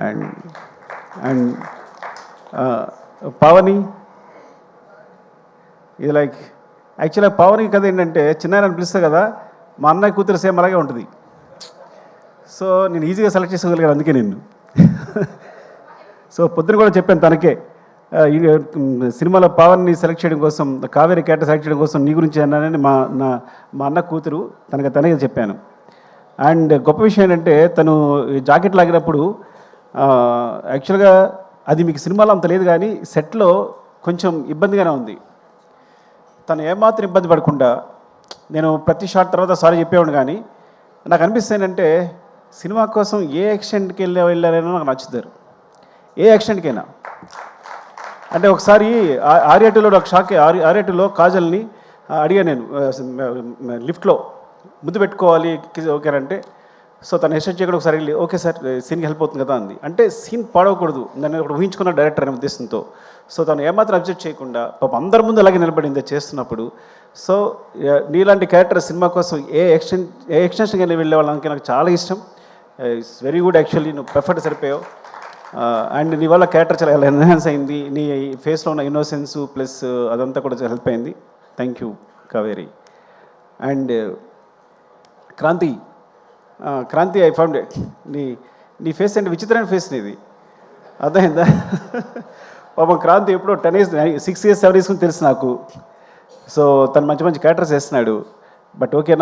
And and Pavani ఇది like యాక్చువల్గా పావని కథ ఏంటంటే చిన్న పిలుస్తే కదా మా అన్నయ్య కూతురు సేమ్ అలాగే ఉంటుంది. సో నేను ఈజీగా సెలెక్ట్ చేసుకోగలిగాను అందుకే నిన్ను. సో పొద్దున కూడా చెప్పాను తనకే సినిమాలో పవన్ని సెలెక్ట్ చేయడం కోసం, కావేరి క్యారెక్టర్ సెలెక్ట్ చేయడం కోసం నీ గురించి అన్నానని మా అన్న కూతురు తనకే చెప్పాను. అండ్ గొప్ప విషయం ఏంటంటే తను జాకెట్ లాగినప్పుడు యాక్చువల్గా అది మీకు సినిమాలో అంత లేదు కానీ సెట్లో కొంచెం ఇబ్బందిగానే ఉంది. తను ఏమాత్రం ఇబ్బంది పడకుండా నేను ప్రతి షాట్ తర్వాత సారీ చెప్పేవాడు. కానీ నాకు అనిపిస్తుంది ఏంటంటే సినిమా కోసం ఏ యాక్షన్కి వెళ్ళారైనా నాకు నచ్చుతారు, ఏ యాక్షన్కైనా. అంటే ఒకసారి ఆర్యాటూలో ఒక షాక్, ఆర్యాటూలో కాజల్ని అడిగాను నేను లిఫ్ట్లో ముద్దు పెట్టుకోవాలి ఓకేనంటే, సో తను హెస్టేట్ చేయకుండా ఒకసారి వెళ్ళి ఓకే సార్ సీన్కి హెల్ప్ అవుతుంది కదా అంది. అంటే సీన్ పాడవకూడదు నన్ను ఒకటి ఊహించుకున్న డైరెక్టర్ అనే ఉద్దేశంతో. సో తను ఏమాత్రం అబ్జెక్ట్ చేయకుండా పాపం అందరి ముందు అలాగే నిలబడింది చేస్తున్నప్పుడు. సో నీలాంటి క్యారెక్టర్ సినిమా కోసం ఏ ఎక్స్టెన్షన్కి వెళ్ళే వాళ్ళకి నాకు చాలా ఇష్టం. ఇట్స్ వెరీ గుడ్ యాక్చువల్లీ, నువ్వు పర్ఫెక్ట్ సరిపోయావు. అండ్ నీ వల్ల క్యారెక్టర్ చాలా ఎన్హాన్స్ అయింది, నీ ఫేస్లో ఉన్న ఇన్నోసెన్స్ ప్లస్ అదంతా కూడా హెల్ప్ అయింది. Thank you Kaveri. And Kranti I found నీ ఫేస్ అంటే విచిత్రమైన ఫేస్ నీది, అర్థమైందా? పాపం క్రాంతి ఎప్పుడో 10 years 6 years 7 years తెలుసు నాకు. సో తను మంచి మంచి క్యారెక్టర్స్ వేస్తున్నాడు. But okay